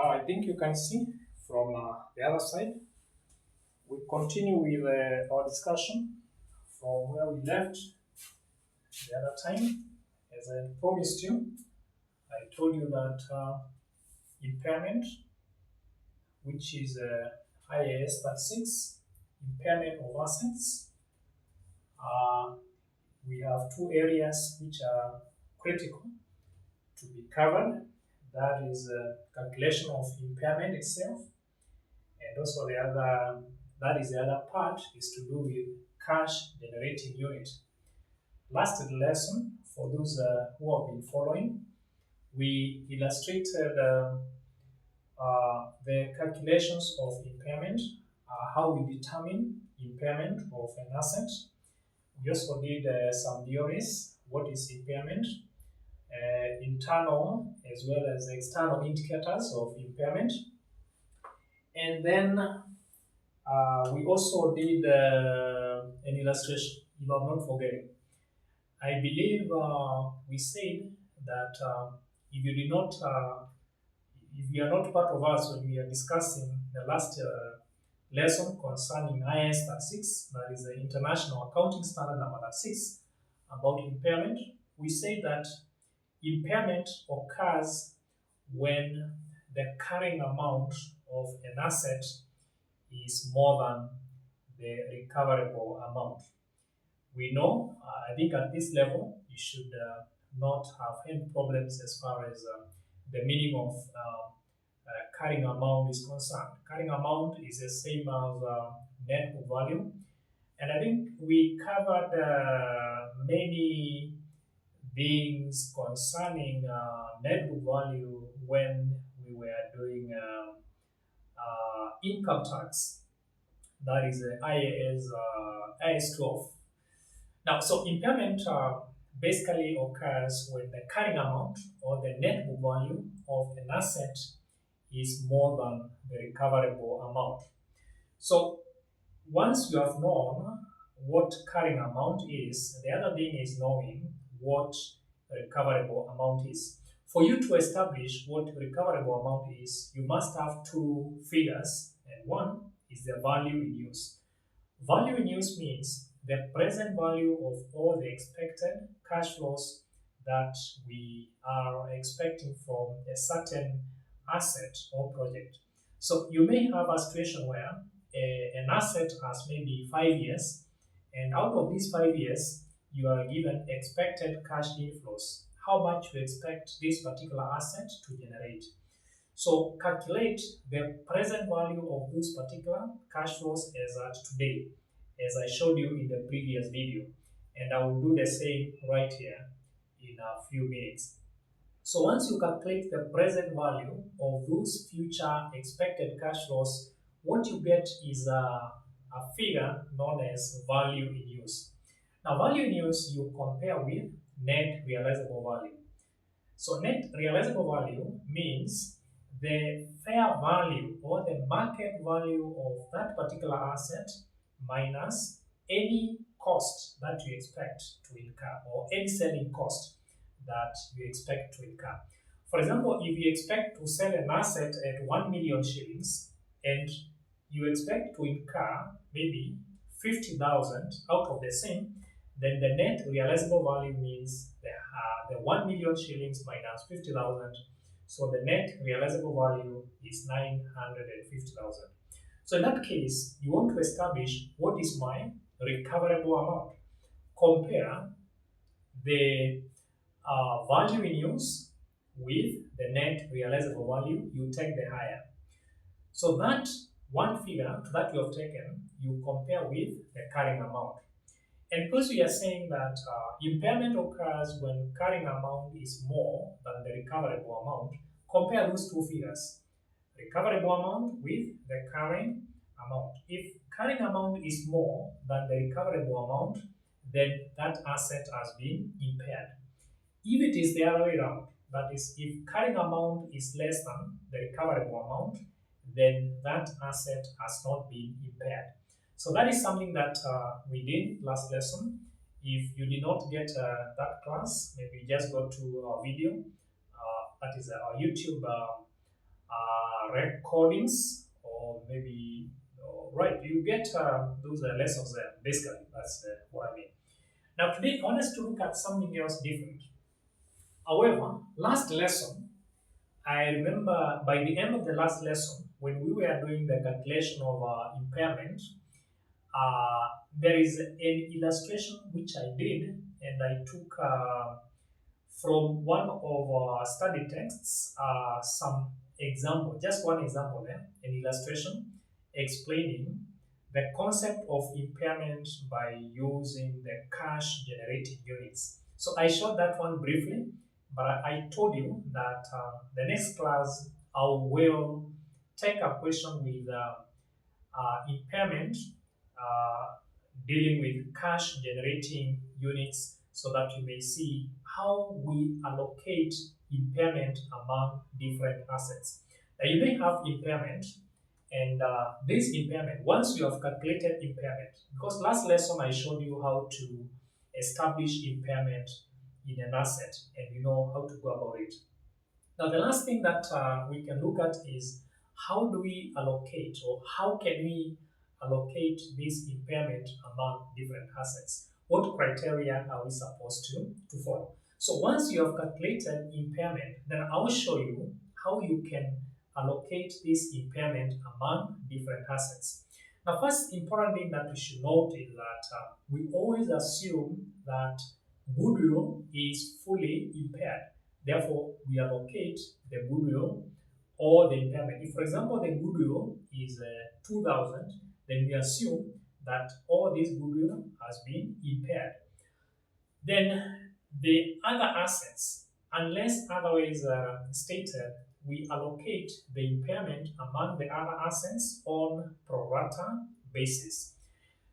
Now I think you can see from the other side. We continue with our discussion from where we left the other time. As I promised you, I told you that impairment, which is IAS 36, impairment of assets, we have two areas which are critical to be covered. That is calculation of impairment itself, and also that is the other part is to do with cash generating unit. Last lesson, for those who have been following, we illustrated the calculations of impairment, how we determine impairment of an asset. We also did some theories. What is impairment? Internal as well as external indicators of impairment. And then we also did an illustration, if I'm not forgetting. I believe we said that if you did not, if you are not part of us when we are discussing the last lesson concerning IAS 36, that is the International Accounting Standard number 36, about impairment, we say that impairment occurs when the carrying amount of an asset is more than the recoverable amount. We know, I think at this level, you should not have any problems as far as the meaning of carrying amount is concerned. Carrying amount is the same as net book value. And I think we covered many things concerning net book value when we were doing income tax. That is IAS 12. Now, so impairment basically occurs when the carrying amount or the net book value of an asset is more than the recoverable amount. So once you have known what carrying amount is, the other thing is knowing what recoverable amount is. For you to establish what recoverable amount is, you must have two figures, and one is the value in use. Value in use means the present value of all the expected cash flows that we are expecting from a certain asset or project. So you may have a situation where an asset has maybe 5 years, and out of these 5 years, you are given expected cash inflows, how much you expect this particular asset to generate. So calculate the present value of those particular cash flows as at today, as I showed you in the previous video. And I will do the same right here in a few minutes. So once you calculate the present value of those future expected cash flows, what you get is a figure known as value in use. Now, value in use you compare with net realizable value. So net realizable value means the fair value or the market value of that particular asset minus any cost that you expect to incur or any selling cost that you expect to incur. For example, if you expect to sell an asset at 1 million shillings and you expect to incur maybe 50,000 out of the same, then the net realizable value means the 1 million shillings minus 50,000. So the net realizable value is 950,000. So in that case, you want to establish what is my recoverable amount. Compare the value in use with the net realizable value, you take the higher. So that one figure that you have taken, you compare with the carrying amount. And because we are saying that impairment occurs when carrying amount is more than the recoverable amount, compare those two figures, recoverable amount with the carrying amount. If carrying amount is more than the recoverable amount, then that asset has been impaired. If it is the other way around, that is, if carrying amount is less than the recoverable amount, then that asset has not been impaired. So that is something that we did last lesson. If you did not get that class, maybe just go to our video, that is our YouTube recordings, or maybe, right, you get those lessons there. Basically, that's what I mean. Now, today, I want us to look at something else different. However, last lesson, I remember by the end of the last lesson, when we were doing the calculation of impairment, uh, there is an illustration which I did, and I took from one of our study texts some example, just one example there, an illustration explaining the concept of impairment by using the cash generating units. So I showed that one briefly, but I told you that the next class I will take a question with impairment, uh, dealing with cash generating units, so that you may see how we allocate impairment among different assets. Now, you may have impairment, and this impairment, once you have calculated impairment, because last lesson I showed you how to establish impairment in an asset, and you know how to go about it. Now, the last thing that we can look at is how do we allocate, or how can we allocate this impairment among different assets? What criteria are we supposed to follow? So once you have calculated impairment, then I will show you how you can allocate this impairment among different assets. Now, first important thing that we should note is that we always assume that goodwill is fully impaired. Therefore, we allocate the goodwill or the impairment. If, for example, the goodwill is 2,000, then we assume that all this goodwill has been impaired. Then the other assets, unless otherwise stated, we allocate the impairment among the other assets on pro rata basis.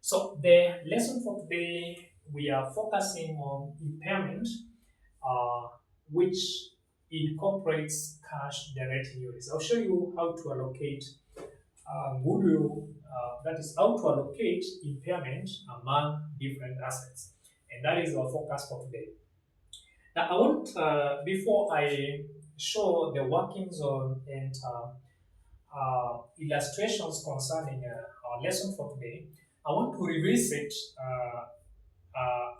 So the lesson for today, we are focusing on impairment, uh, which incorporates cash generating units. I'll show you how to allocate goodwill, that is, how to allocate impairment among different assets. And that is our focus for today. Now, I want, before I show the workings on and illustrations concerning our lesson for today, I want to revisit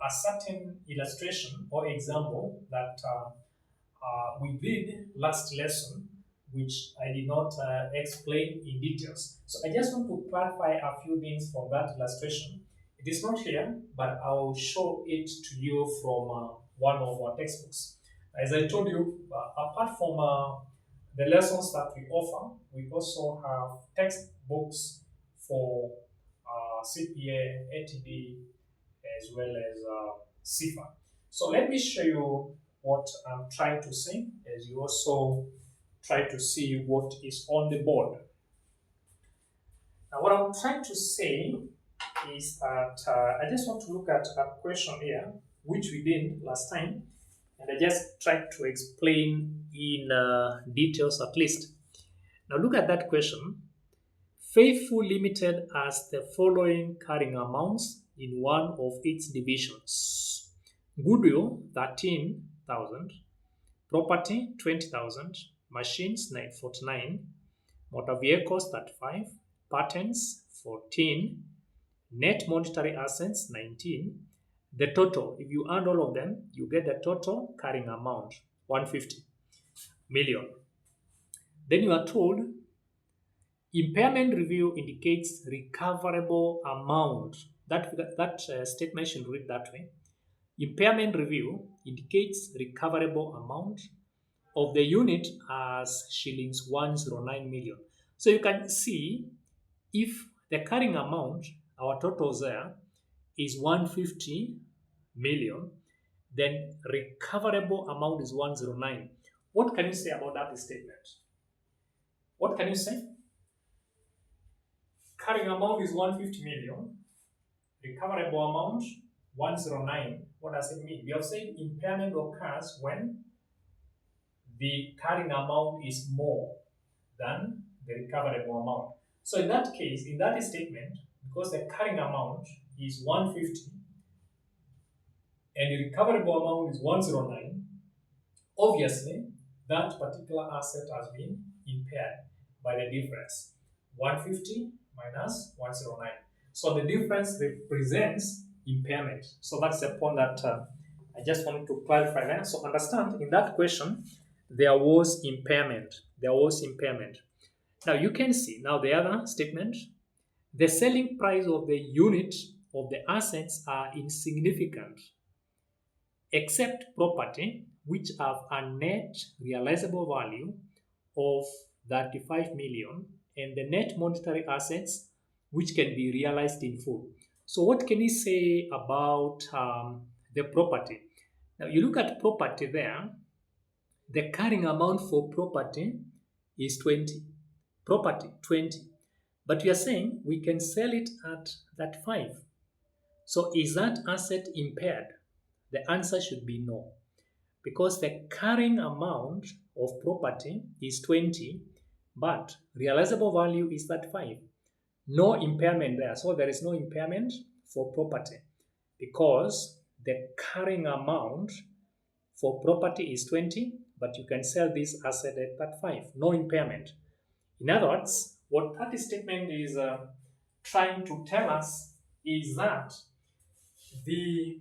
a certain illustration or example that we did last lesson, which I did not explain in details. So I just want to clarify a few things from that illustration. It is not here, but I will show it to you from one of our textbooks. As I told you, apart from the lessons that we offer, we also have textbooks for CPA, ATD, as well as CIFA. So let me show you what I'm trying to say, as you also try to see what is on the board. Now, what I'm trying to say is that I just want to look at a question here, which we did last time, and I just tried to explain in details at least. Now, look at that question. Faithful Limited has the following carrying amounts in one of its divisions: goodwill 13,000, property 20,000, machines 949, motor vehicles 35, patents 14, net monetary assets 19. The total, if you add all of them, you get the total carrying amount 150 million. Then you are told impairment review indicates recoverable amount. That statement should read that way. Impairment review indicates recoverable amount of the unit as shillings 109 million. So you can see if the carrying amount, our totals there, is 150 million, then recoverable amount is 109. What can you say about that statement? What can you say? Carrying amount is 150 million, recoverable amount 109. What does it mean? We have said impairment occurs when the carrying amount is more than the recoverable amount. So in that case, in that statement, because the carrying amount is 150 and the recoverable amount is 109, obviously that particular asset has been impaired. by the difference. 150 minus 109. So the difference represents impairment. So that's the point that I just wanted to clarify there. So understand, in that question, there was impairment. There was impairment. Now you can see, now the other statement, the selling price of the unit of the assets are insignificant except property which have a net realizable value of 35 million and the net monetary assets which can be realized in full. So what can you say about the property? Now you look at property there, the carrying amount for property is 20. Property 20. But we are saying we can sell it at that 5. So is that asset impaired? The answer should be no, because the carrying amount of property is 20, but realizable value is that 5. No impairment there. So there is no impairment for property because the carrying amount for property is 20, but you can sell this asset at that 5. No impairment. In other words, what that statement is trying to tell us is that the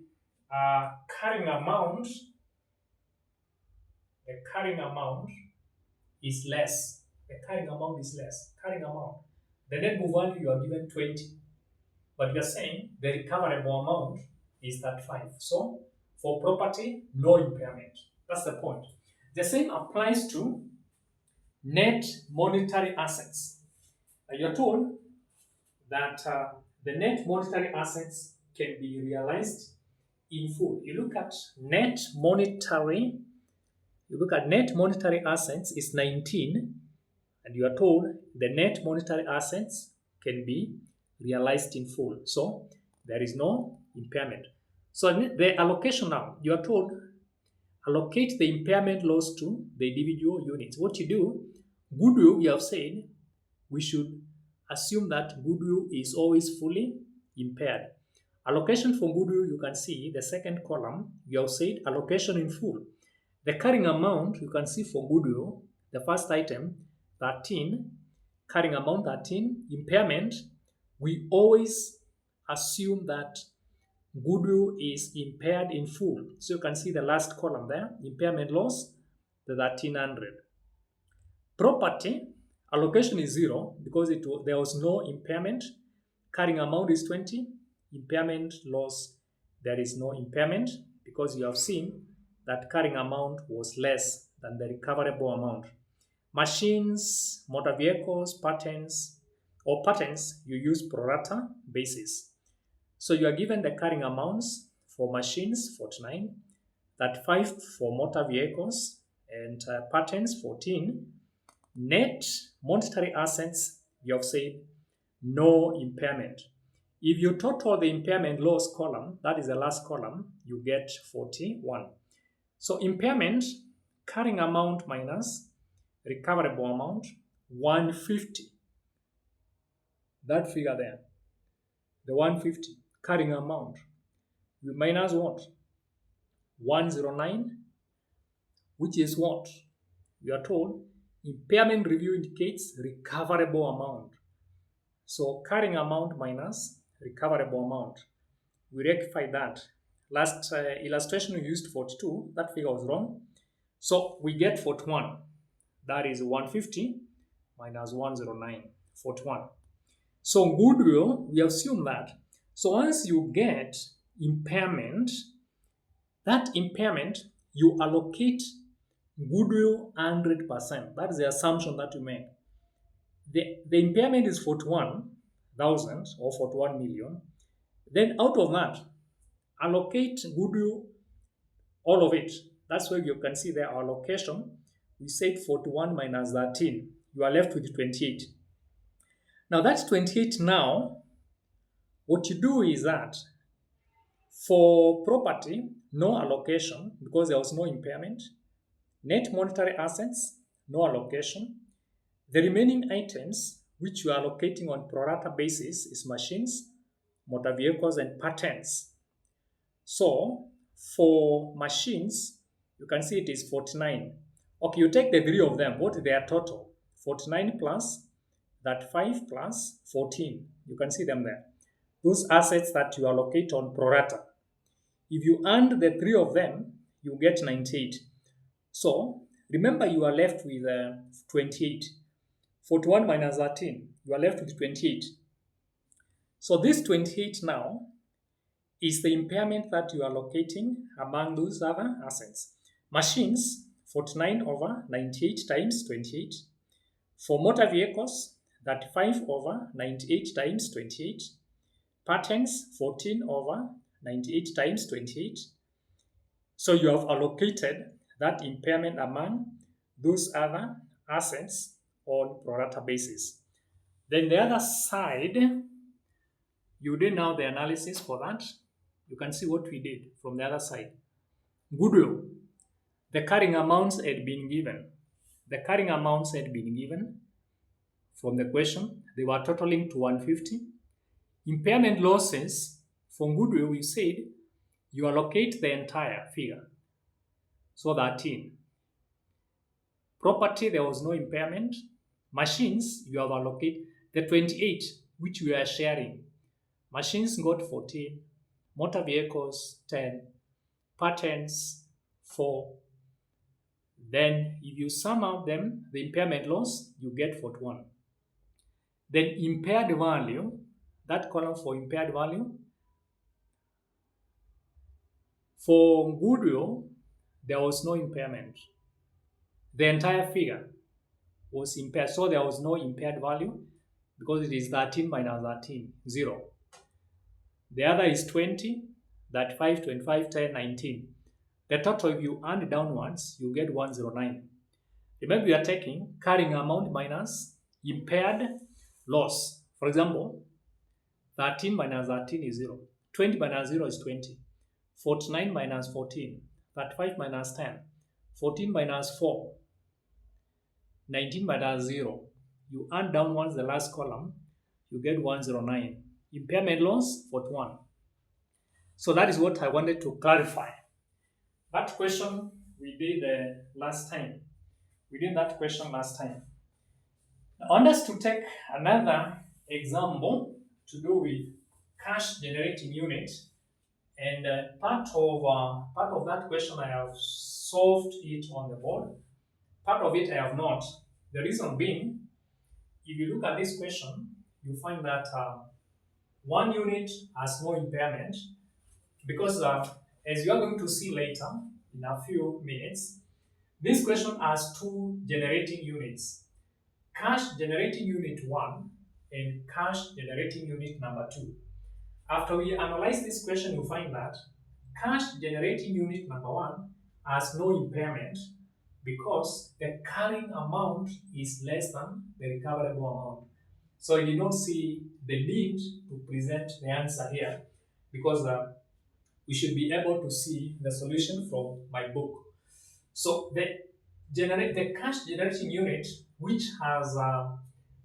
carrying amount is less. The carrying amount is less. Carrying amount. The net book value you are given 20, but you are saying the recoverable amount is that 5. So for property, no impairment. That's the point. The same applies to net monetary assets. You're told that the net monetary assets can be realized in full. You look at net monetary assets is 19, and you are told the net monetary assets can be realized in full. So there is no impairment. So the allocation now, you are told allocate the impairment loss to the individual units. What you do, goodwill, we have said we should assume that goodwill is always fully impaired. Allocation for goodwill, you can see the second column, you have said allocation in full. The carrying amount, you can see for goodwill, the first item, 13, carrying amount 13, impairment, we always assume that goodwill is impaired in full. So you can see the last column there, impairment loss, the 1300. Property, allocation is 0 because there was no impairment. Carrying amount is 20. Impairment loss, there is no impairment because you have seen that carrying amount was less than the recoverable amount. Machines, motor vehicles, patents, you use pro rata basis. So you are given the carrying amounts for machines, 49, that 5 for motor vehicles, and patents, 14. Net monetary assets, you have said no impairment. If you total the impairment loss column, that is the last column, you get 41. So impairment, carrying amount minus recoverable amount, 150. That figure there, the 150, carrying amount, you minus what? 109, which is what? You are told impairment review indicates recoverable amount. So carrying amount minus recoverable amount. We rectify that. Last illustration we used 42, that figure was wrong. So we get 41. That is 150 minus 109, 41. So goodwill, we assume that. So once you get impairment, that impairment, you allocate goodwill 100%. That is the assumption that you make. The impairment is 41,000 or 41 million. Then out of that, allocate goodwill, all of it. That's where you can see the allocation. We said 41 minus 13. You are left with 28. Now that's 28 now. What you do is that for property, no allocation because there was no impairment. Net monetary assets, no allocation. The remaining items which you are allocating on pro rata basis is machines, motor vehicles, and patents. So for machines, you can see it is 49. Okay, you take the three of them. What is their total? 49 plus that 5 plus 14. You can see them there. Those assets that you allocate on pro rata. If you add the three of them, you get 98. So remember you are left with 28. 41 minus 13, you are left with 28. So this 28 now is the impairment that you are allocating among those other assets. Machines, 49 over 98 times 28. For motor vehicles, 35 over 98 times 28. Patents, 14 over 98 times 28. So you have allocated that impairment among those other assets on pro rata basis. Then the other side, you did now the analysis for that. You can see what we did from the other side. Goodwill, the carrying amounts had been given. The carrying amounts had been given from the question. They were totaling to 150. Impairment losses from goodwill, we said you allocate the entire figure. So 13. Property, there was no impairment. Machines, you have allocated the 28, which we are sharing. Machines got 14, motor vehicles 10, patents 4. Then if you sum out them, the impairment loss, you get 41. Then impaired value, that column for impaired value, for goodwill, there was no impairment. The entire figure was impaired, so there was no impaired value because it is 13 minus 13, 0. The other is 20, that 5, 25, 10, 19. The total, if you add downwards, you get 109. Remember, we are taking carrying amount minus impaired loss. For example, 13 minus 13 is 0. 20 minus 0 is 20. 49 minus 14. 35 minus 10. 14 minus 4. 19 minus 0. You add downwards the last column, you get 109. Impairment loss, 41. So that is what I wanted to clarify. That question we did last time. We did that question last time. I want us to take another example to do with cash generating unit. And part of that question I have solved it on the board. Part of it I have not. The reason being, if you look at this question, you find that one unit has no impairment because as you are going to see later in a few minutes, this question has two generating units, cash generating unit 1 and cash generating unit number 2. After we analyze this question, you find that cash generating unit number 1 has no impairment because the carrying amount is less than the recoverable amount. So you don't see the need to present the answer here because we should be able to see the solution from my book. So the cash generating unit, which has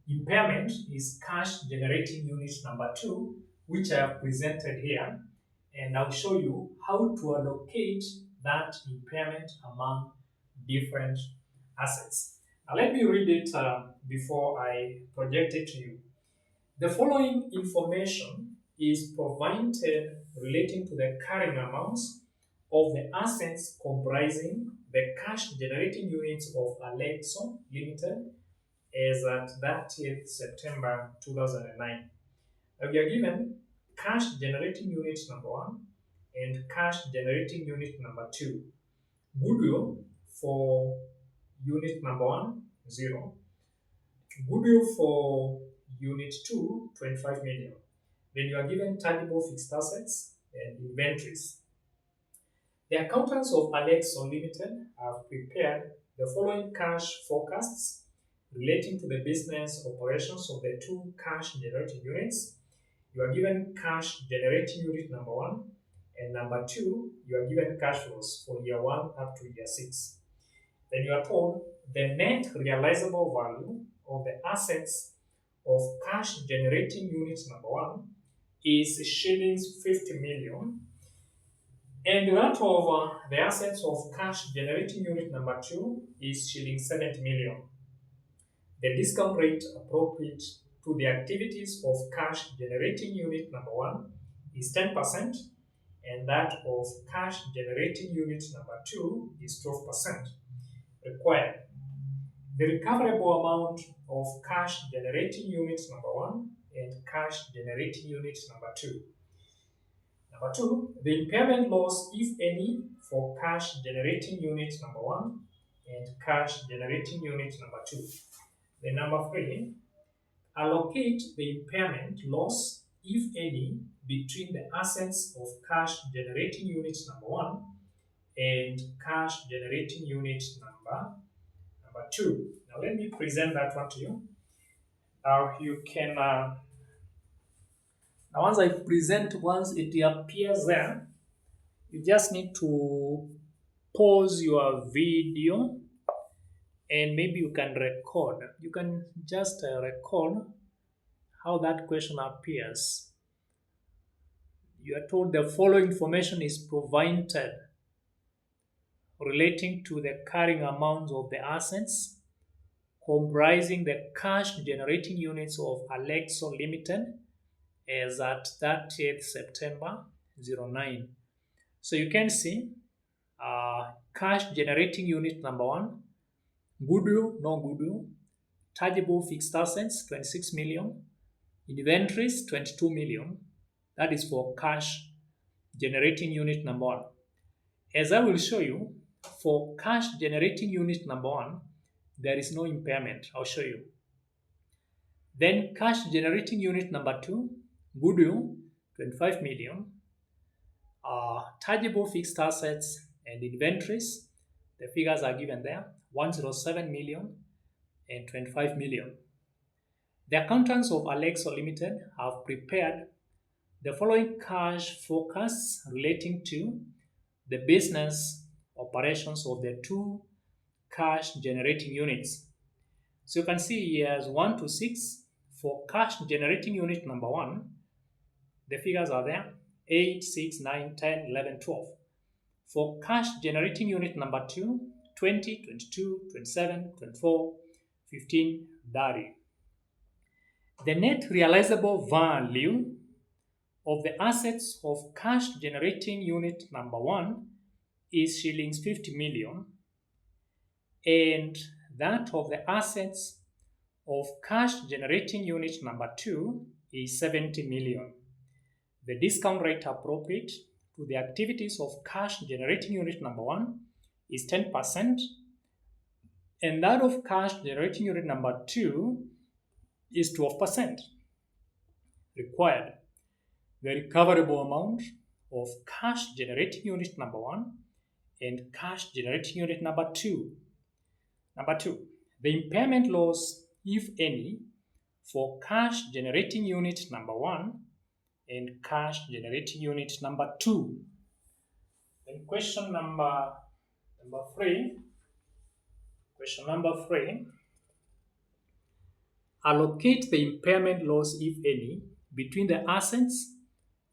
impairment, is cash generating unit number 2, which I have presented here, and I'll show you how to allocate that impairment among different assets. Now let me read it before I project it to you. The following information is provided relating to the carrying amounts of the assets comprising the cash generating units of Alexo Limited as at 30th September 2009. We are given cash generating unit number 1 and cash generating unit number 2. Goodwill for unit number 1, 0. Goodwill for unit 2, 25 million. Then you are given tangible fixed assets and inventories. The accountants of Alexo Limited have prepared the following cash forecasts relating to the business operations of the two cash generating units. You are given cash generating unit number 1 and number 2, you are given cash flows for year 1 up to year 6. Then you are told the net realizable value of the assets of cash generating unit number 1 is shillings 50 million, and that of the assets of cash generating unit number 2 is shillings 70 million. The discount rate appropriate to the activities of cash generating unit number one is 10%, and that of cash generating unit number two is 12% required. The recoverable amount of cash generating unit number one and cash generating unit number two. Number two, the impairment loss, if any, for cash generating unit number one and cash generating unit number two. Then number three, allocate the impairment loss, if any, between the assets of cash generating unit number one and cash generating unit number two. Now let me present that one to you. Now you can now once it appears there, you just need to pause your video and maybe you can record. You can just record how that question appears. You are told the following information is provided relating to the carrying amounts of the assets comprising the cash generating units of Alexo Limited as at 30th September 09. So you can see cash generating unit number one, goodwill, no goodwill, tangible fixed assets 26 million, inventories 22 million. That is for cash generating unit number one. As I will show you, for cash generating unit number one, there is no impairment. I'll show you. Then cash generating unit number two, goodwill 25 million, tangible fixed assets and inventories. The figures are given there, 107 million and 25 million. The accountants of Alexo Limited have prepared the following cash forecasts relating to the business operations of the two cash generating units. So you can see here as 1 to 6 for cash generating unit number one. The figures are there 8, 6, 9, 10, 11, 12. For cash generating unit number two, 20, 22, 27, 24, 15, 30. The net realizable value of the assets of cash generating unit number one is shillings 50 million, and that of the assets of cash generating unit number two is 70 million. The discount rate appropriate to the activities of cash generating unit number one is 10%, and that of cash generating unit number two is 12% required. The recoverable amount of cash generating unit number one and cash generating unit number two. Number two, the impairment loss, if any, for cash generating unit number one and cash generating unit number two. Then question number three. Question number three. Allocate the impairment loss, if any, between the assets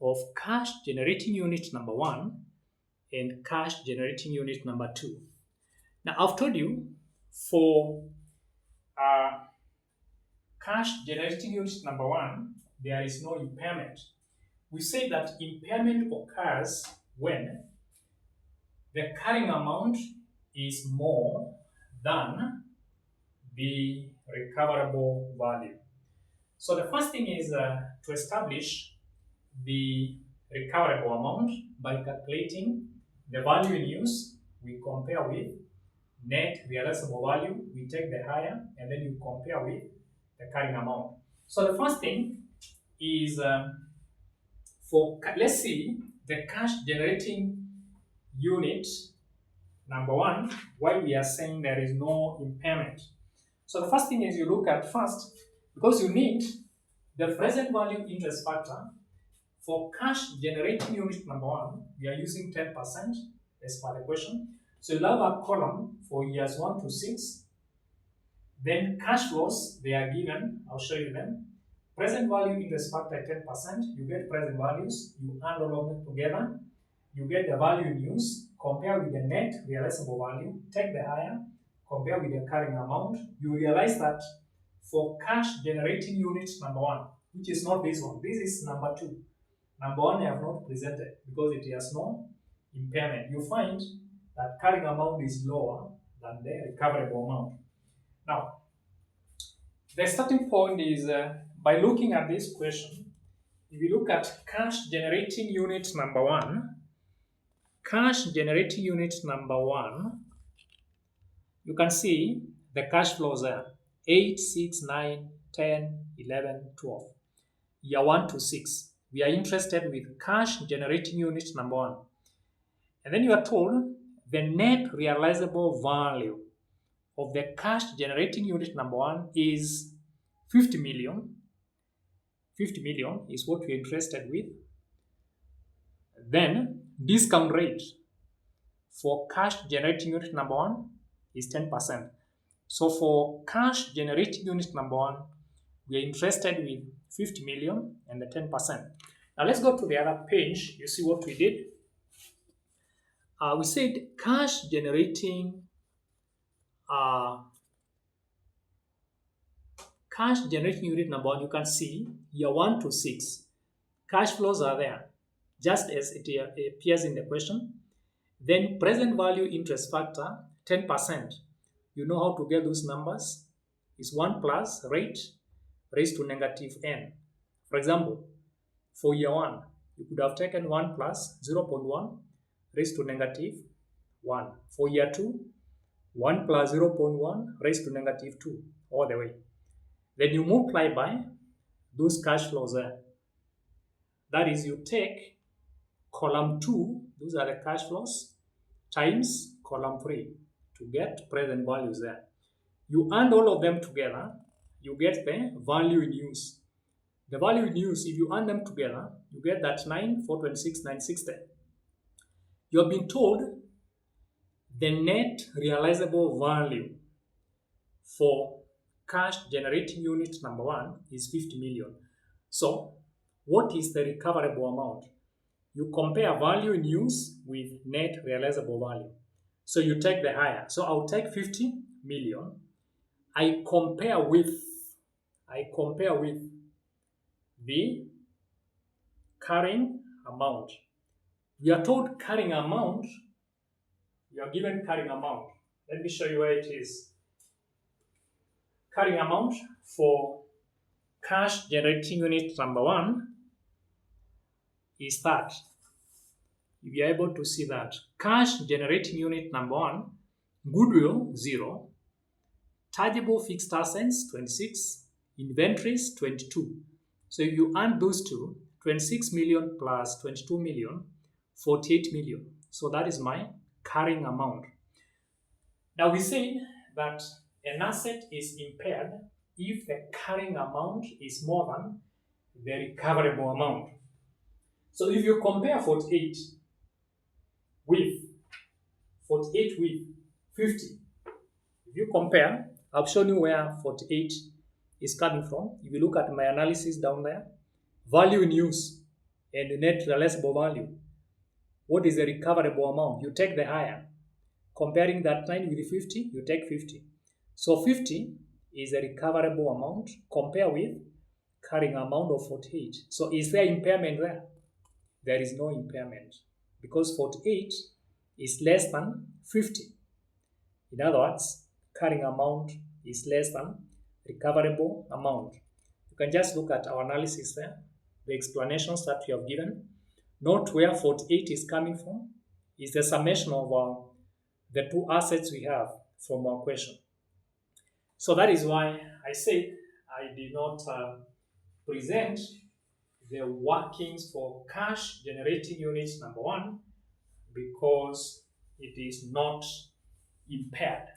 of cash generating unit number one and cash generating unit number two. Now I've told you for cash generating unit number one, there is no impairment. We say that impairment occurs when the carrying amount is more than the recoverable value. So the first thing is to establish the recoverable amount by calculating the value in use. We compare with net realizable value. We take the higher and then you compare with the carrying amount. So the first thing is let's see the cash generating unit number one, why we are saying there is no impairment. So the first thing is you look at first, because you need the present value interest factor. For cash generating unit number one, we are using 10% as per the question. So you'll have a column for years 1 to 6. Then cash flows, they are given. I'll show you them. Present value interest factor 10%. You get present values. You add all of them together. You get the value in use. Compare with the net realizable value. Take the higher. Compare with the carrying amount. You realize that for cash generating unit number 1, which is not this one. This is number 2. Number 1 I have not presented because it has no impairment. You find that carrying amount is lower than the recoverable amount. Now, the starting point is by looking at this question, if you look at cash generating unit number 1, cash generating unit number 1, you can see the cash flows there 8, 6, 9, 10, 11, 12. Year 1 to 6. We are interested with cash generating unit number 1. And then you are told the net realizable value of the cash generating unit number 1 is 50 million. 50 million is what we're interested with. Then discount rate for cash generating unit number 1 is 10%. So for cash generating unit number 1, we are interested with 50 million and the 10%. Now let's go to the other page. You see what we did? We said cash generating unit number 1, you can see year 1 to 6. Cash flows are there, just as it appears in the question. Then present value interest factor, 10%. You know how to get those numbers. It's 1 plus rate raised to negative n. For example, for year 1, you could have taken 1 plus 0.1 raised to negative 1. For year 2, 1 plus 0.1 raised to negative 2, all the way. Then you multiply by those cash flows there. That is, you take column 2, those are the cash flows, times column 3 to get present values there. You add all of them together, you get the value in use. The value in use, if you add them together, you get that 9, 426, 960. You have been told the net realizable value for cash generating unit number 1 is 50 million. So, what is the recoverable amount? You compare value in use with net realizable value. So you take the higher. So I'll take 50 million. I compare with the carrying amount. We are told carrying amount. We are given carrying amount. Let me show you where it is. Carrying amount for cash generating unit number 1 is that. If you are able to see that. Cash generating unit number 1, goodwill 0, tangible fixed assets 26, inventories 22. So if you add those two, 26 million plus 22 million, 48 million. So that is my carrying amount. Now we say that an asset is impaired if the carrying amount is more than the recoverable amount. So if you compare 48 with 50, if you compare, I've shown you where 48 is coming from. If you look at my analysis down there, value in use and net realizable value. What is the recoverable amount? You take the higher. Comparing that 9 with 50, you take 50. So 50 is a recoverable amount compared with carrying amount of 48. So is there impairment there? There is no impairment because 48 is less than 50. In other words, carrying amount is less than recoverable amount. You can just look at our analysis there, the explanations that we have given. Note where 48 is coming from is the summation of the two assets we have from our question. So that is why I said I did not present the workings for cash generating unit number 1 because it is not impaired.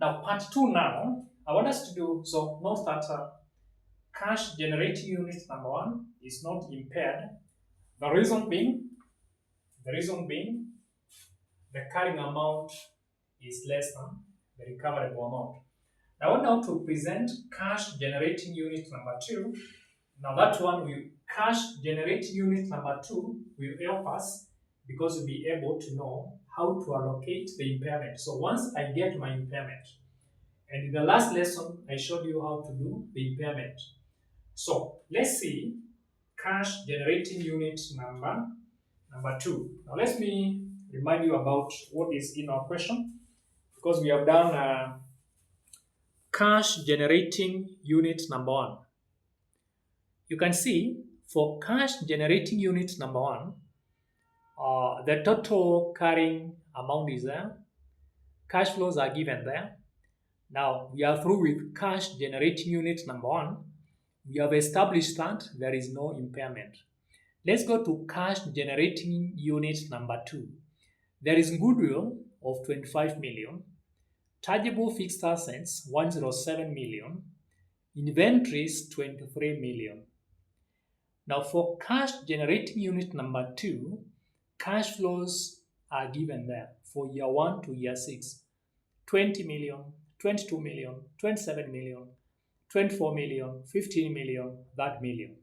Now part 2 now, I want us to do, so note that cash generating unit number 1 is not impaired. The reason being the carrying amount is less than the recoverable amount. I want now to present cash generating unit number 2. Now that one, cash generating unit number 2 will help us because we'll be able to know how to allocate the impairment. So once I get my impairment And in the last lesson, I showed you how to do the impairment. So let's see cash generating unit number two. Now let me remind you about what is in our question, because we have done cash generating unit number one. You can see for cash generating unit number one, the total carrying amount is there. Cash flows are given there. Now we are through with cash generating unit number one. We have established that there is no impairment. Let's go to cash generating unit number two. There is goodwill of 25 million, tangible fixed assets 107 million, inventories 23 million. Now for cash generating unit number two, cash flows are given there for year 1 to year 6. 20 million, 22 million, 27 million, 24 million, 15 million, that million.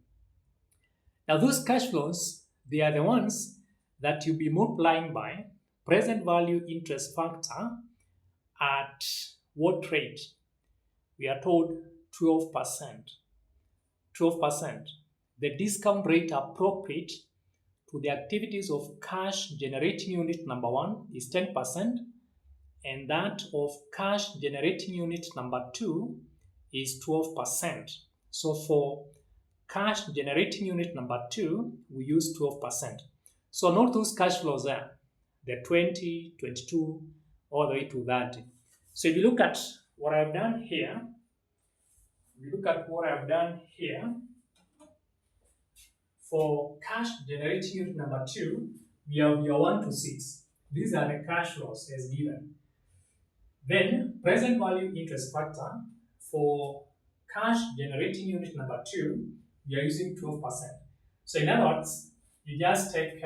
Now those cash flows, they are the ones that you'll be multiplying by present value interest factor at what rate? We are told 12%. 12%. The discount rate appropriate to the activities of cash generating unit number one is 10%, and that of cash generating unit number two is 12%. So for cash generating unit number two, we use 12%. So note those cash flows there, the 20, 22, all the way to 30. So if you look at what I've done here, for cash generating unit number two, we have year 1 to 6. These are the cash flows as given. Then present value interest factor for cash generating unit number two, we are using 12%. So in other words, you just take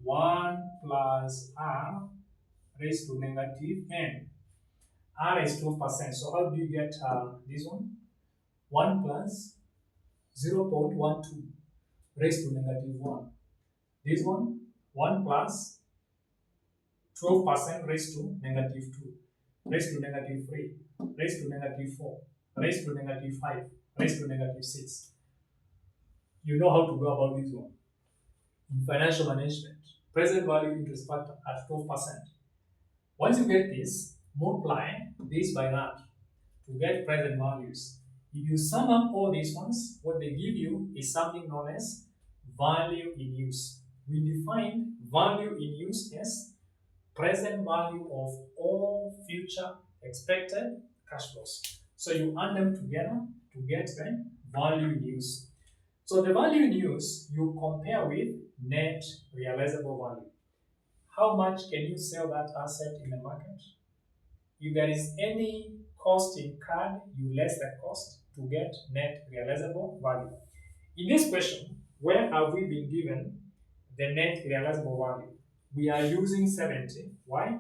1 plus r raised to negative n. R is 12%. So how do you get this one? 1 plus 0.12 raised to negative 1. This one, 1 plus 12% raised to negative 2, raised to negative 3, raised to negative 4, raised to negative 5, raised to negative 6. You know how to go about this one. In financial management, present value interest factor at 12%. Once you get this, multiply this by that to get present values. If you sum up all these ones, what they give you is something known as value in use. We define value in use as present value of all future expected cash flows. So you add them together to get the value in use. So the value in use you compare with net realizable value. How much can you sell that asset in the market? If there is any cost incurred, you less the cost to get net realizable value. In this question, where have we been given the net realizable value? We are using 70. Why?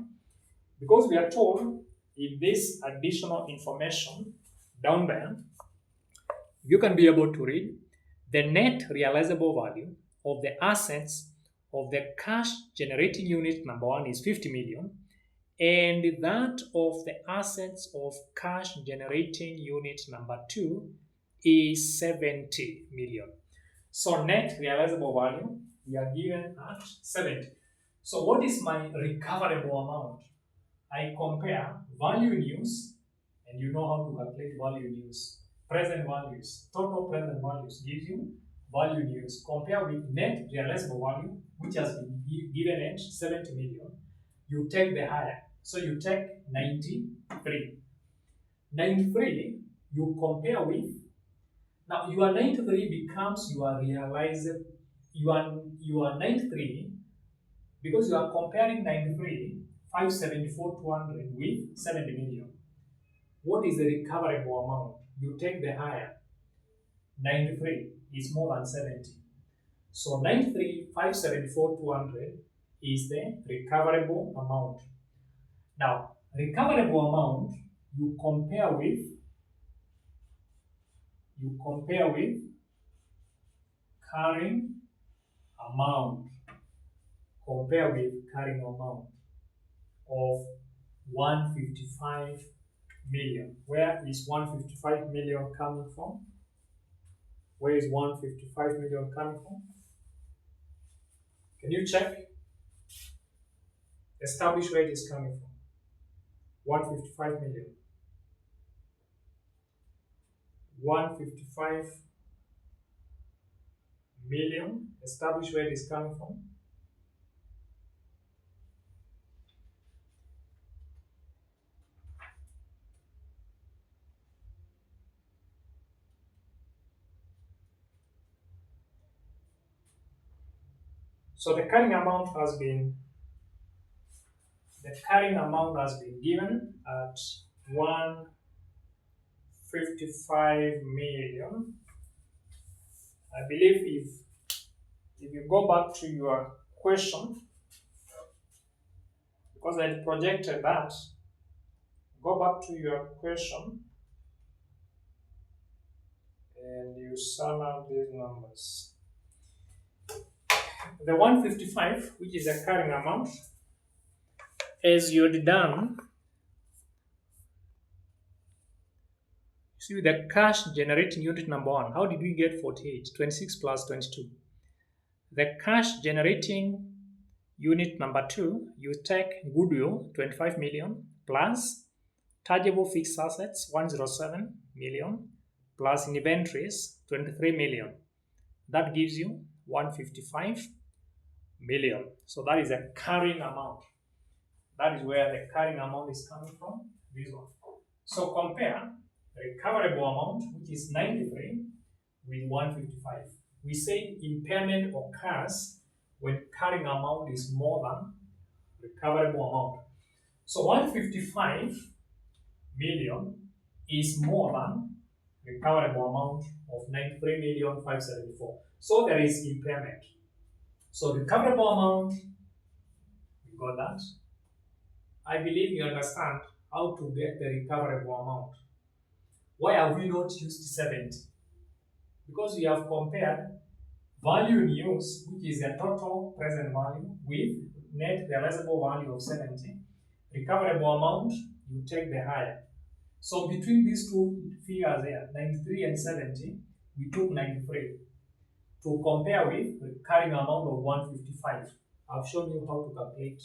Because we are told if this additional information down there, you can be able to read the net realizable value of the assets of the cash generating unit number one is 50 million, and that of the assets of cash generating unit number two is 70 million. So net realizable value, we are given at 70. So what is my recoverable amount? I compare value in use, and you know how to calculate value in use. Present values, total present values gives you value in use. Compare with net realizable value, which has been given at 70 million. You take the higher. So you take 93. 93, you compare with. Now your 93 becomes your realizable. Your 93, because you are comparing 93, 574, 200 with 70 million. What is the recoverable amount? You take the higher. 93 is more than 70. So 93, 574, 200 is the recoverable amount. Now, recoverable amount you compare with carrying amount. Compare with carrying amount of 155 million. Where is 155 million coming from? Where is 155 million coming from? Can you check? Established rate is coming from 155 million. 155 million established rate is coming from. So the carrying amount has been given at 155 million. I believe if you go back to your question, because I projected that, go back to your question and you sum up these numbers. The 155, which is a carrying amount, as you'd done, see the cash generating unit number 1, how did we get 48? 26 plus 22. The cash generating unit number 2, you take goodwill 25 million plus tangible fixed assets 107 million plus inventories 23 million. That gives you 155 million. So that is a carrying amount. That is where the carrying amount is coming from, this one. So compare the recoverable amount, which is 93, with 155. We say impairment occurs when carrying amount is more than recoverable amount. So 155 million is more than recoverable amount of 93,574. So there is impairment. So recoverable amount, we got that. I believe you understand how to get the recoverable amount. Why have we not used 70? Because we have compared value in use, which is the total present value, with net realizable value of 70. Recoverable amount, you take the higher. So between these two figures here, 93 and 70, we took 93 to compare with the carrying amount of 155. I've shown you how to calculate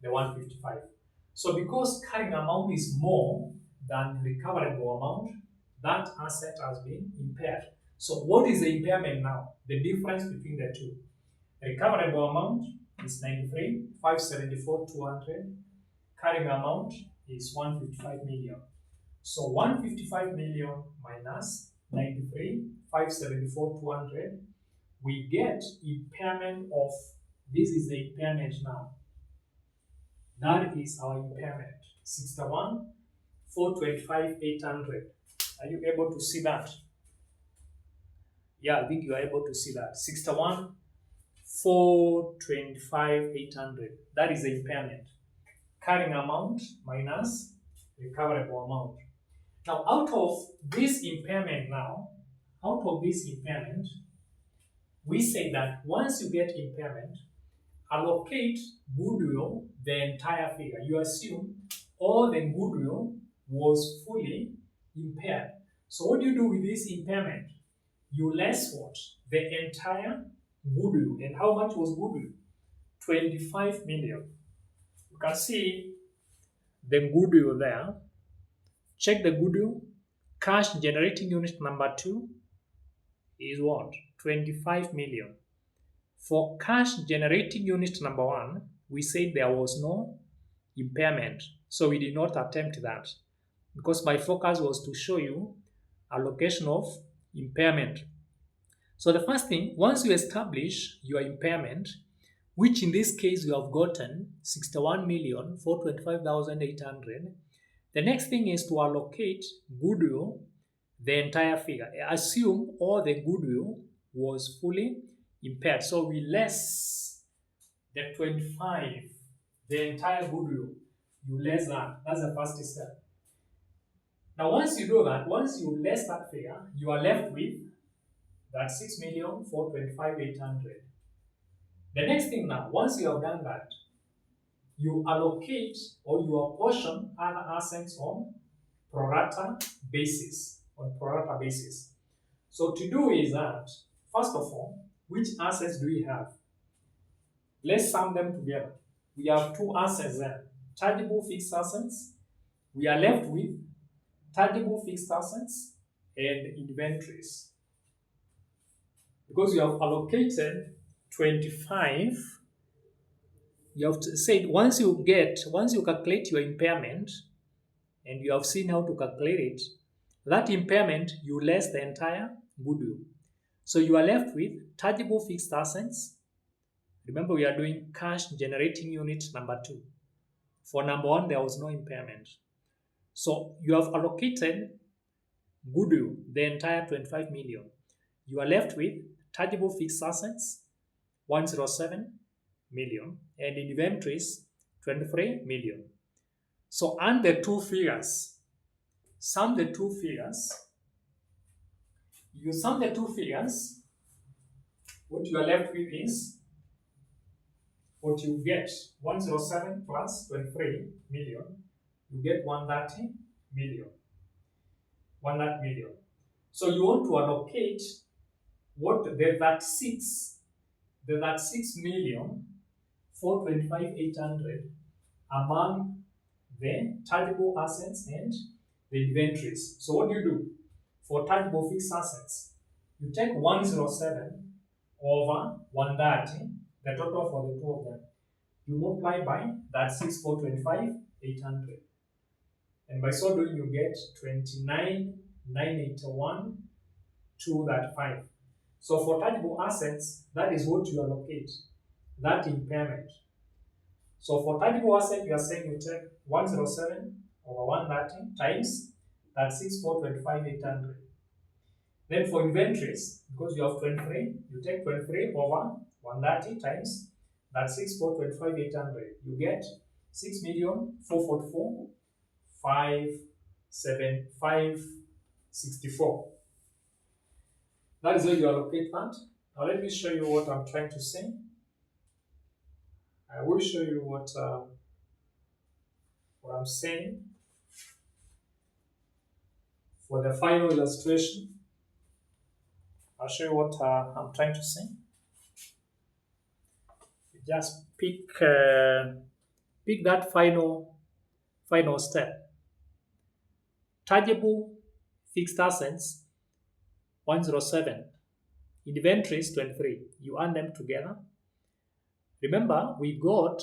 the 155. So because carrying amount is more than recoverable amount, that asset has been impaired. So what is the impairment now? The difference between the two. The recoverable amount is 93, 574, 200. Carrying amount is 155 million. So 155 million minus 93, 574, 200, we get impairment of, this is the impairment now. That is our impairment, 61, 425, 800. Are you able to see that? Yeah, I think you are able to see that. 61, 425, 800. That is the impairment. Carrying amount minus recoverable amount. Now, out of this impairment we say that once you get impairment, allocate goodwill the entire figure. You assume all the goodwill was fully impaired. So what do you do with this impairment? You less what? The entire goodwill. And how much was goodwill? 25 million. You can see the goodwill there. Check the goodwill. Cash generating unit number 2 is what? 25 million. For cash generating unit number 1, we said there was no impairment. So we did not attempt that because my focus was to show you allocation of impairment. So the first thing, once you establish your impairment, which in this case you have gotten 61,425,800, the next thing is to allocate goodwill the entire figure. Assume all the goodwill was fully impaired. So we less the 25, the entire goodwill. You less that. That's the first step. Now, once you do that, once you less that figure, you are left with that 6,425,800. The next thing now, once you have done that, you allocate or you apportion other assets on pro rata basis. On pro rata basis. So to do is that, first of all, which assets do we have? Let's sum them together. We have two assets there. Tangible fixed assets. We are left with tangible fixed assets and inventories. Because you have allocated 25, you have said once you calculate your impairment, and you have seen how to calculate it, that impairment, you less the entire goodwill. So you are left with tangible fixed assets. Remember, we are doing cash generating unit number 2. For number 1, there was no impairment. So you have allocated goodwill, the entire 25 million. You are left with tangible fixed assets, 107 million, and inventories, 23 million. So add the two figures. Sum the two figures. You sum the two figures. What you are left with is what you get 107 plus 23 million. You get 130 million. 130 million. So you want to allocate what that 6 million 425,800 among the tangible assets and the inventories. So what do you do? For tangible fixed assets, you take 107 over 130, the total for the two of them. You multiply by that 6,425,800. And by so doing, you get 29,981 to that 5. So for tangible assets, that is what you allocate, that impairment. So for tangible asset, you are saying you take 107 over 130 times that 6,425,800. Then for inventories, because you have 23, you take 23 over 130 times that 6,425,800. You get 6,444,564. That is where you allocate that. Now let me show you what I'm trying to say. I will show you what I'm saying for the final illustration. I'll show you what I'm trying to say. Just pick that final step. Tangible fixed assets 107, inventories 23. You add them together. Remember, we got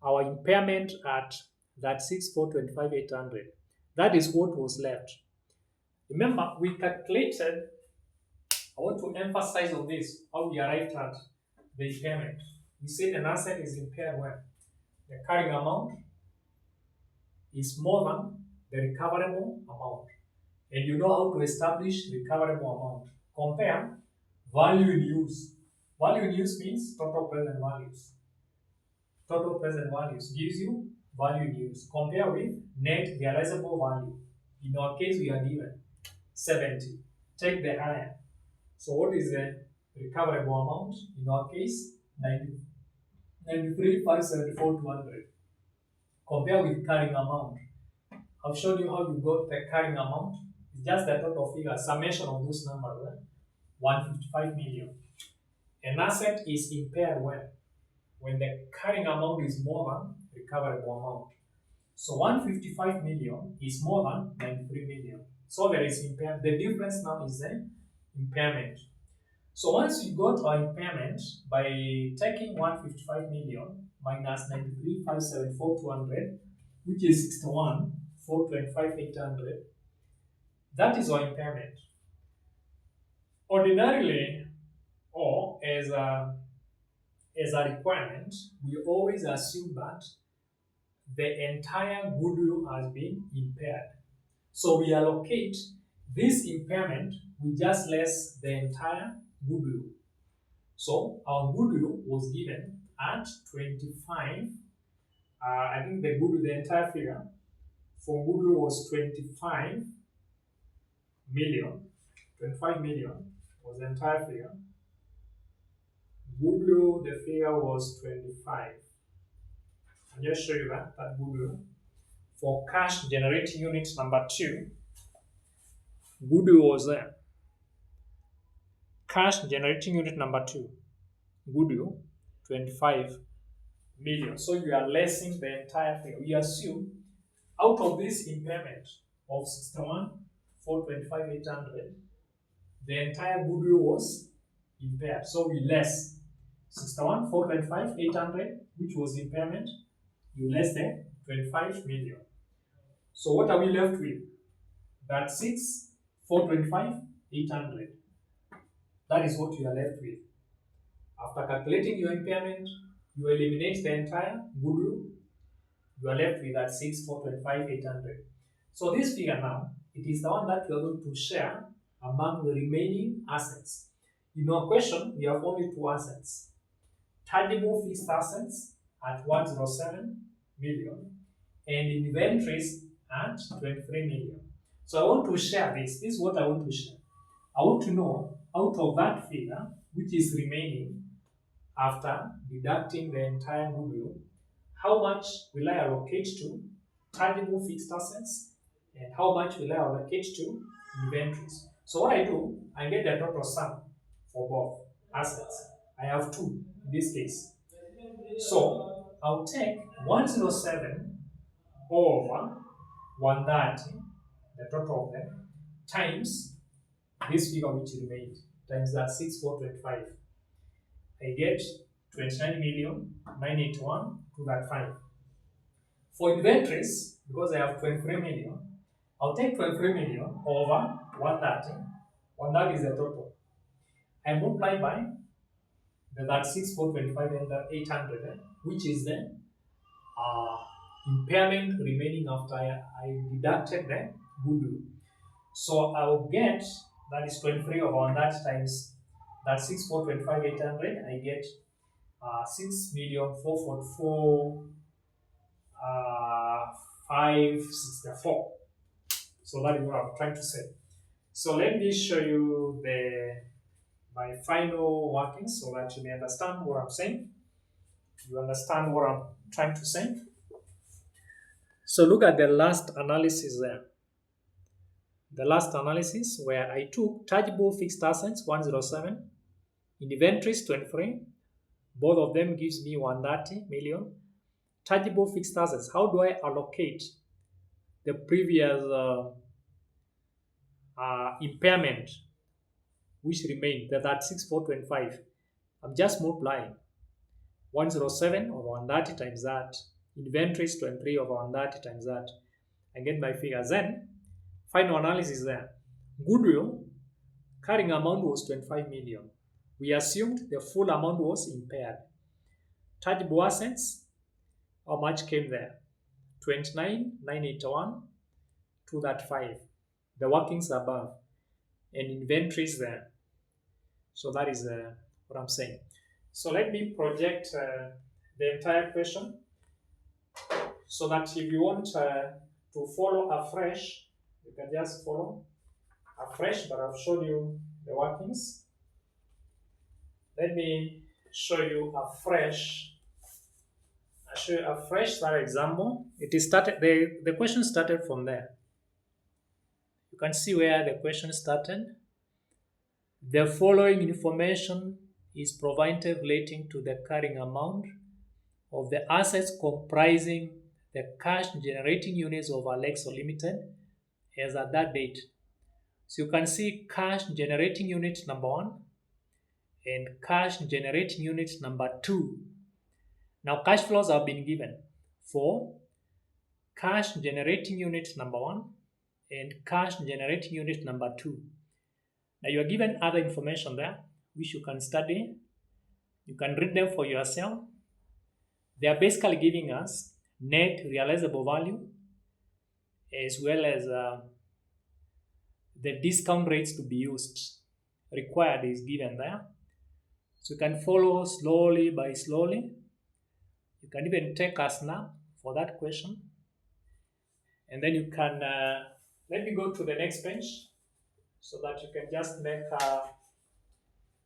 our impairment at that 6,425,800. That is what was left. Remember, we calculated. I want to emphasize on this, how we arrived at the impairment. We said an asset is impaired when the carrying amount is more than the recoverable amount. And you know how to establish recoverable amount. Compare value in use. Value in use means total present values. Total present values gives you value in use. Compare with net realizable value. In our case, we are given 70. Take the higher. So what is the recoverable amount? In our case, 93,574,200. Compare with carrying amount. I've shown you how you got the carrying amount. It's just the total figure, summation of those numbers, right? 155 million. An asset is impaired when the carrying amount is more than recoverable amount. So 155 million is more than 93 million. So there is impairment. The difference now is the impairment. So once you got our impairment by taking 155 million minus 93,574,200, which is 61,425,800, that is our impairment. Ordinarily, or as a requirement, we always assume that the entire goodwill has been impaired. So we allocate this impairment, we just less the entire goodwill. So our goodwill was given at 25. I think the entire figure for goodwill was 25 million. 25 million was the entire figure. Goodwill, the figure was 25. I'll just show you that goodwill For cash generating unit number 2, goodwill was there. Cash generating unit number 2, goodwill, 25 million. So you are lessing the entire thing. We assume out of this impairment of 61, 425, 800, the entire goodwill was impaired. So we less 61, 425, 800, which was impairment, you less than 25 million. So what are we left with? That 6, 425, 800. That is what you are left with. After calculating your impairment, you eliminate the entire goodwill, you are left with that 6, 425, 800. So this figure now, it is the one that we are going to share among the remaining assets. In our question, we have only 2 assets. Tangible fixed assets at 107 million and inventories at 23 million. So I want to share this. This is what I want to share. I want to know out of that figure, which is remaining after deducting the entire goodwill, how much will I allocate to tangible fixed assets and how much will I allocate to inventories. So what I do, I get the total sum for both assets. I have 2 in this case. So I'll take 107 over 130, the total of them, times this figure which remains, times that 6425. I get 29,981 to that 5. For inventories, because I have 23 million, I'll take 23 million over 130. 130 is the total. I multiply by that 6425 and the 800, which is the impairment remaining after I deducted the goodwill. So I will get, that is 23 over 130 times that 6425 800, I get 6,444,564. So that is what I'm trying to say. So let me show you my final workings so that you may understand what I'm saying. You understand what I'm trying to say. So look at the last analysis there. The last analysis where I took tangible fixed assets 107, inventories 23, both of them gives me 130 million. Tangible fixed assets, how do I allocate the previous impairment which remained, that 6425? I'm just multiplying 107 over 130 times that, inventories 23 over 130 times that, and get my figures. Then final analysis there. Goodwill carrying amount was 25 million. We assumed the full amount was impaired. Tangible assets, how much came there? 29,981 to that 5. The workings above, and inventories there. So that is what I'm saying. So let me project the entire question so that if you want to follow afresh, you can just follow afresh, but I've showed you the workings. Let me show you afresh. I'll show you afresh that example. It is started, the question started from there. You can see where the question started. The following information is provided relating to the carrying amount of the assets comprising the cash generating units of Alexo Limited as at that date. So you can see cash generating unit number 1 and cash generating unit number 2. Now cash flows have been given for cash generating unit number 1 and cash generating unit number 2. Now you are given other information there which you can study. You can read them for yourself. They are basically giving us net realizable value as well as the discount rates to be used required is given there. So you can follow slowly by slowly. You can even take a snap for that question. And then you can, let me go to the next page so that you can just make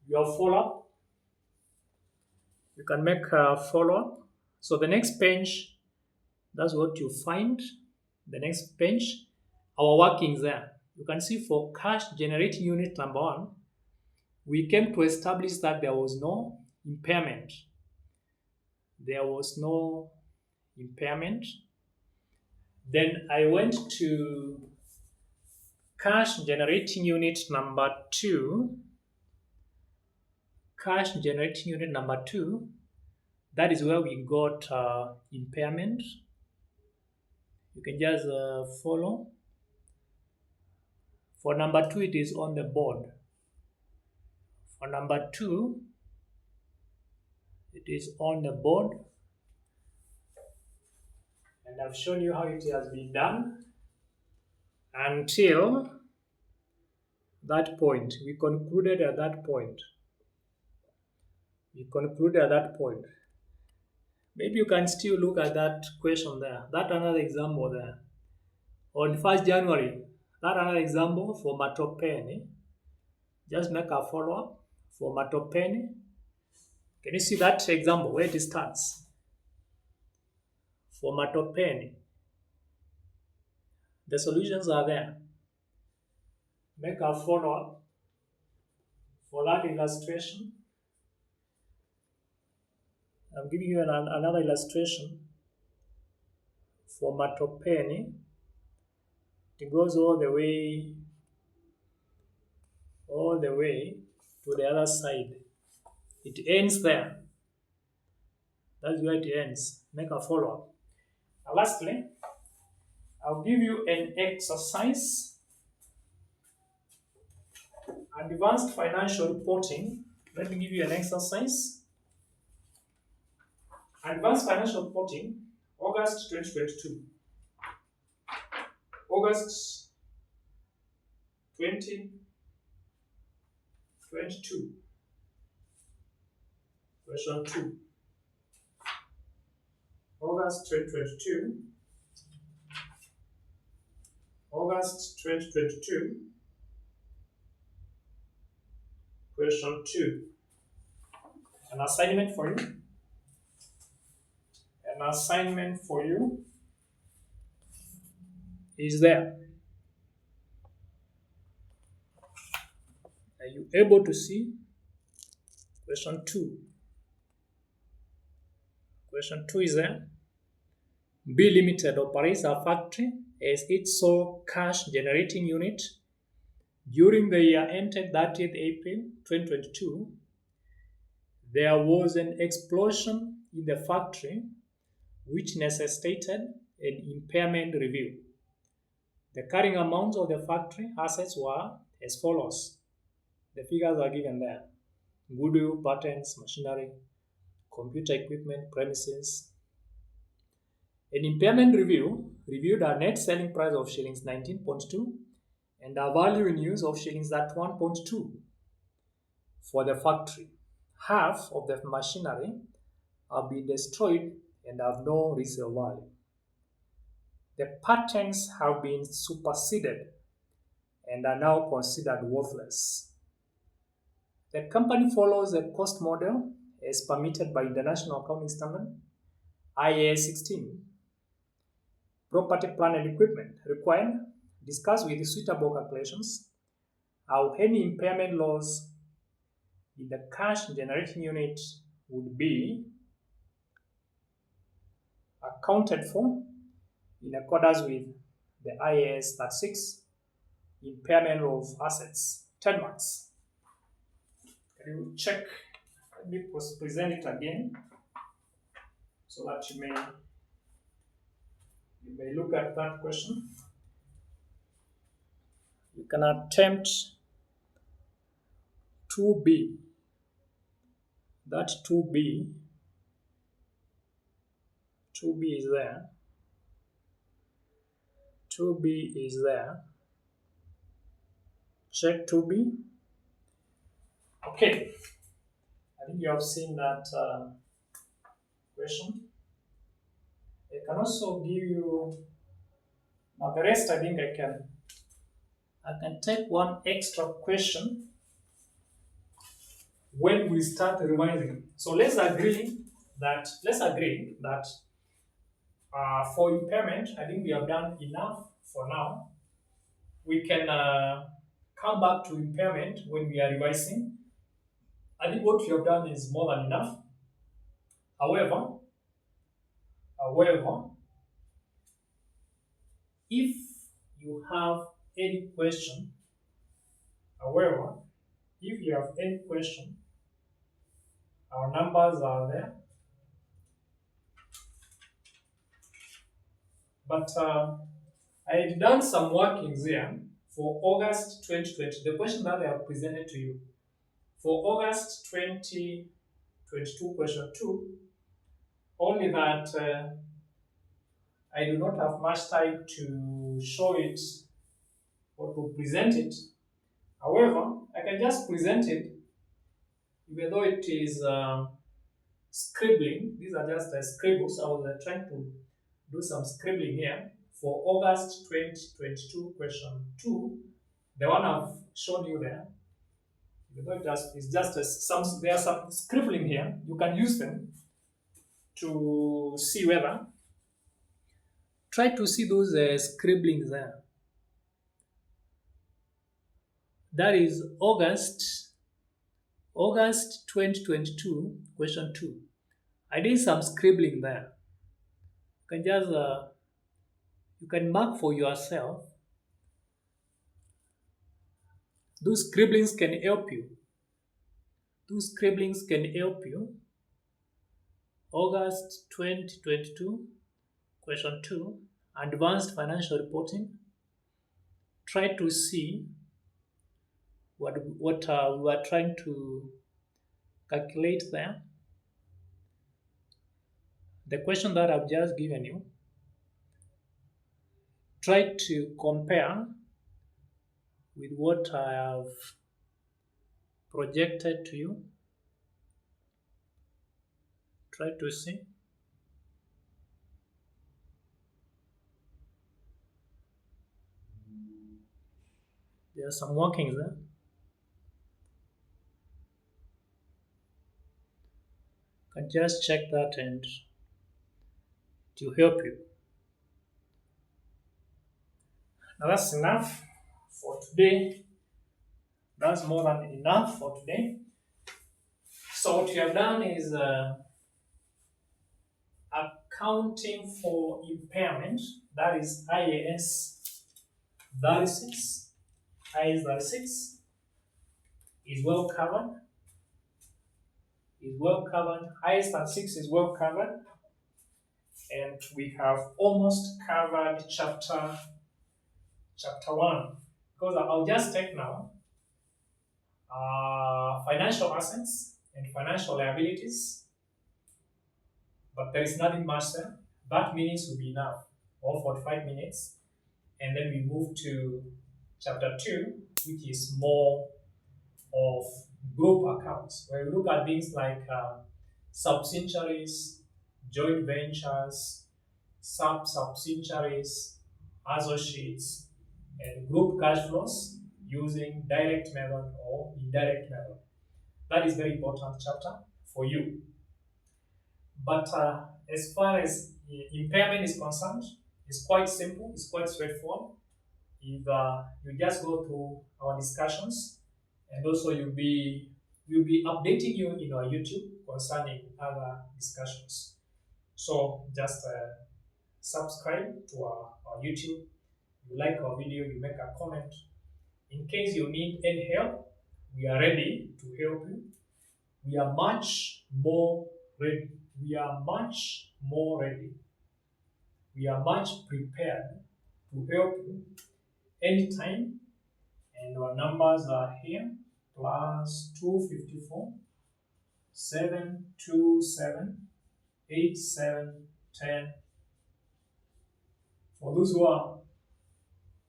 your follow-up. You can make a follow-up. So the next page, that's what you find. the next bench, our workings there. You can see for cash generating unit number 1, we came to establish that there was no impairment. There was no impairment. Then I went to cash generating unit number 2. Cash generating unit number 2, that is where we got impairment. You can just follow. For number 2, it is on the board. For number 2, it is on the board. And I've shown you how it has been done until that point. We concluded at that point. Maybe you can still look at that question there. That another example there. On 1st January, that another example for Matopeni. Just make a follow-up for Matopeni. Can you see that example where it starts? For Matopeni. The solutions are there. Make a follow-up for that illustration. I'm giving you another illustration for Matopeni. It goes all the way to the other side. It ends there. That's where it ends. Make a follow-up. Now lastly, I'll give you an exercise. Advanced financial reporting. Let me give you an exercise. Advanced financial reporting, August 2022. August 2022. Question 2. August 2022. August 2022. Question 2. An assignment for you. An assignment for you is there. Are you able to see? Question 2. Question 2 is there. B Limited operates a factory as its sole cash generating unit. During the year ended 30th April 2022, there was an explosion in the factory which necessitated an impairment review. The carrying amounts of the factory assets were as follows. The figures are given there. Goodwill, patents, machinery, computer equipment, premises. An impairment review reviewed a net selling price of shillings 19.2 and a value in use of shillings 1.2 for the factory. Half of the machinery have been destroyed and have no resale value. The patents have been superseded and are now considered worthless. The company follows a cost model as permitted by International Accounting Standard IAS 16. Property, plant, and equipment required. Discuss with suitable calculations how any impairment loss in the cash generating unit would be accounted for in accordance with the IAS 36 Impairment of Assets. 10 marks. Can you check? Let me present it again so that you may look at that question. You can attempt 2B. That 2B is there. 2B is there. Check 2B. Okay. I think you have seen that question. I can also give you, now the rest I think I can take one extra question when we start revising. So let's agree that For impairment, I think we have done enough for now. We can come back to impairment when we are revising. I think what we have done is more than enough. However, if you have any question, however, if you have any question, our numbers are there. But I had done some workings here for August 2020. The question that I have presented to you for August 2022, question 2, only that I do not have much time to show it or to present it. However, I can just present it, even though it is scribbling. These are just scribbles. I was trying to do some scribbling here for August 2022, question 2. The one I've shown you there, even though it's just there are some scribbling here. You can use them to see whether. Try to see those scribblings there. That is August 2022, question 2. I did some scribbling there. You can just you can mark for yourself. Those scribblings can help you. Those scribblings can help you. August 2022, question 2, advanced financial reporting. Try to see what we are trying to calculate there. The question that I've just given you, try to compare with what I have projected to you. Try to see. There are some workings there. You can just check that and to help you. Now that's enough for today. That's more than enough for today. So what we have done is accounting for impairment. That is IAS 36. IAS 36 is well covered. IAS 36 is well covered. And we have almost covered chapter 1. Because I'll just take now financial assets and financial liabilities, but there is nothing much there. That minutes will be enough, or 45 minutes, and then we move to chapter 2, which is more of group accounts, where we look at things like subsidiaries, joint ventures, subsidiaries, associates, and group cash flows using direct method or indirect method. That is very important chapter for you. But as far as impairment is concerned, it's quite simple, it's quite straightforward. If you just go through our discussions, and also we'll be updating you in our YouTube concerning other discussions. So just subscribe to our YouTube. You like our video, you make a comment. In case you need any help, we are ready to help you. We are much more ready. We are much more ready. We are much prepared to help you anytime. And our numbers are here: plus 254 727 8710. For those who are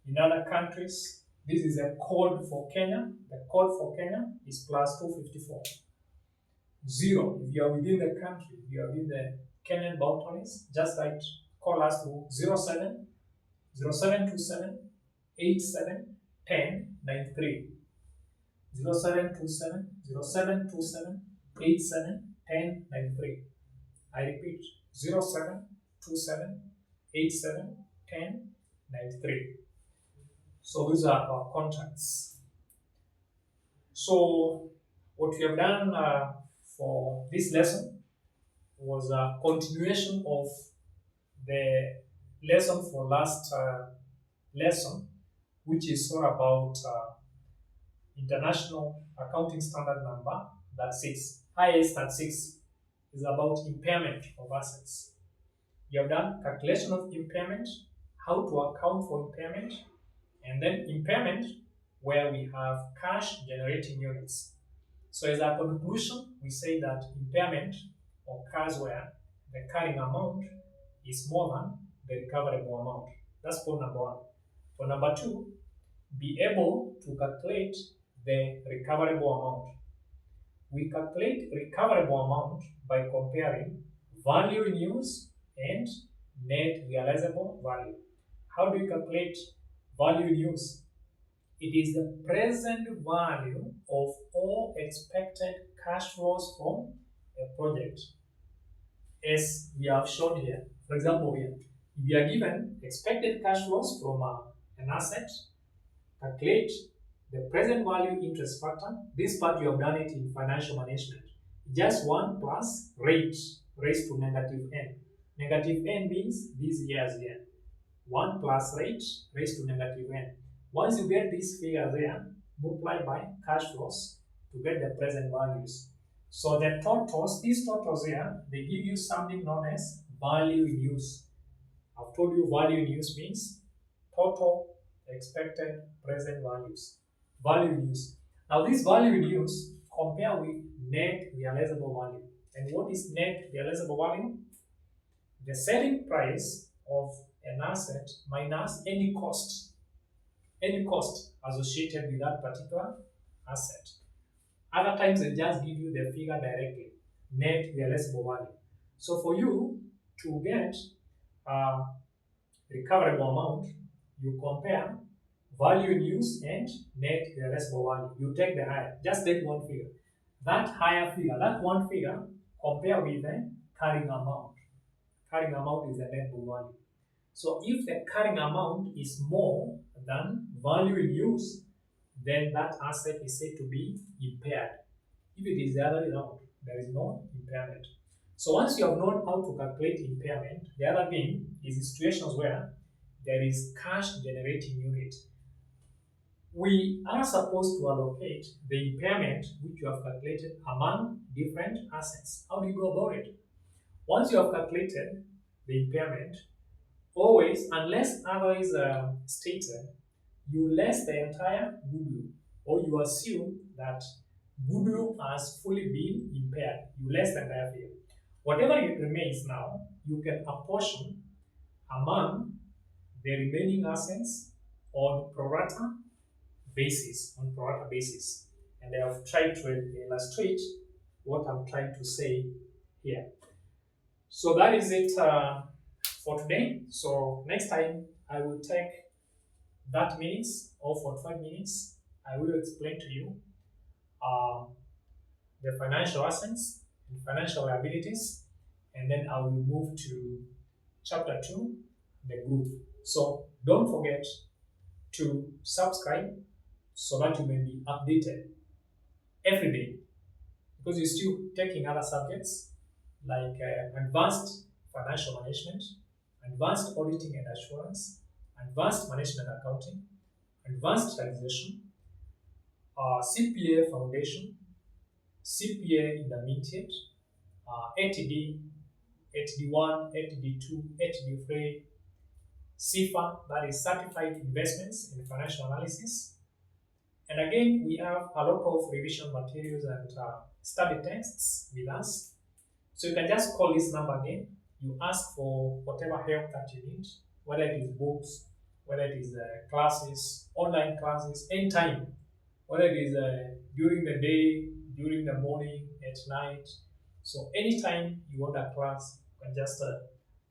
in other countries, this is a code for Kenya. The code for Kenya is plus 254. 0 if you are within the country, if you are within the Kenyan boundaries, just like call us to 07 0727 87 10 93. 0727 0727 87 10 93. I repeat, 0727 87 10 93. So these are our contacts. So what we have done for this lesson was a continuation of the lesson for last lesson, which is all about International Accounting Standard Number that 6. IAS that 6 is about impairment of assets. You have done calculation of impairment, how to account for impairment, and then impairment where we have cash generating units. So as a conclusion, we say that impairment occurs where the carrying amount is more than the recoverable amount. That's point number one. For number two, be able to calculate the recoverable amount. We calculate recoverable amount by comparing value in use and net realizable value. How do you calculate value in use? It is the present value of all expected cash flows from a project, as we have shown here. For example, here, if you are given expected cash flows from an asset, calculate the present value interest factor. This part you have done it in financial management. Just 1 plus rate raised to negative n. Negative n means this year's year. 1 plus rate raised to negative n. Once you get this figure there, multiply by cash flows to get the present values. So the totals, these totals here, they give you something known as value in use. I've told you value in use means total expected present values. Value in use. Now this value in use compare with net realizable value. And what is net realizable value? The selling price of an asset minus any cost associated with that particular asset. Other times they just give you the figure directly, net realizable value. So for you to get recoverable amount, you compare value in use and net realizable value. You take the higher, just take one figure. That higher figure, that one figure, compare with the carrying amount. Carrying amount is the net book value. So if the carrying amount is more than value in use, then that asset is said to be impaired. If it is the other way around, there is no impairment. So once you have known how to calculate impairment, the other thing is situations where there is cash generating unit. We are supposed to allocate the impairment which you have calculated among different assets. How do you go about it? Once you have calculated the impairment, always, unless otherwise stated, you less the entire goodwill, or you assume that goodwill has fully been impaired. You less the entire figure. Whatever it remains now, you can apportion among the remaining assets on pro rata basis. And I have tried to illustrate what I'm trying to say here. So that is it for today. So next time I will take that minutes or 45 minutes. I will explain to you uh, the financial assets and financial liabilities, and then I will move to chapter 2, the group. So don't forget to subscribe so that you may be updated every day, because you're still taking other subjects like advanced financial management, advanced auditing and assurance, advanced management accounting, advanced taxation, CPA foundation, CPA intermediate, ATD, ATD1, ATD2, ATD3, CIFA, that is Certified Investments in Financial Analysis. And again, we have a lot of revision materials and study texts with us. So you can just call this number again. You ask for whatever help that you need, whether it is books, whether it is classes, online classes, anytime, whether it is during the day, during the morning, at night. So anytime you want a class, you can just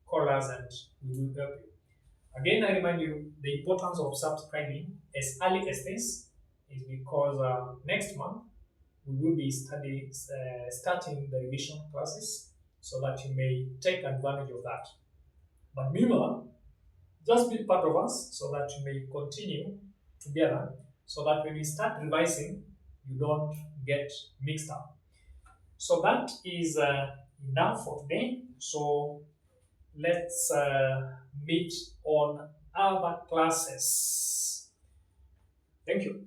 call us and we will help you. Again, I remind you the importance of subscribing as early as this is because next month we will be starting the revision classes so that you may take advantage of that. But meanwhile, Just be part of us so that you may continue together, so that when we start revising, you don't get mixed up. So that is enough for today. So let's meet on other classes. Thank you.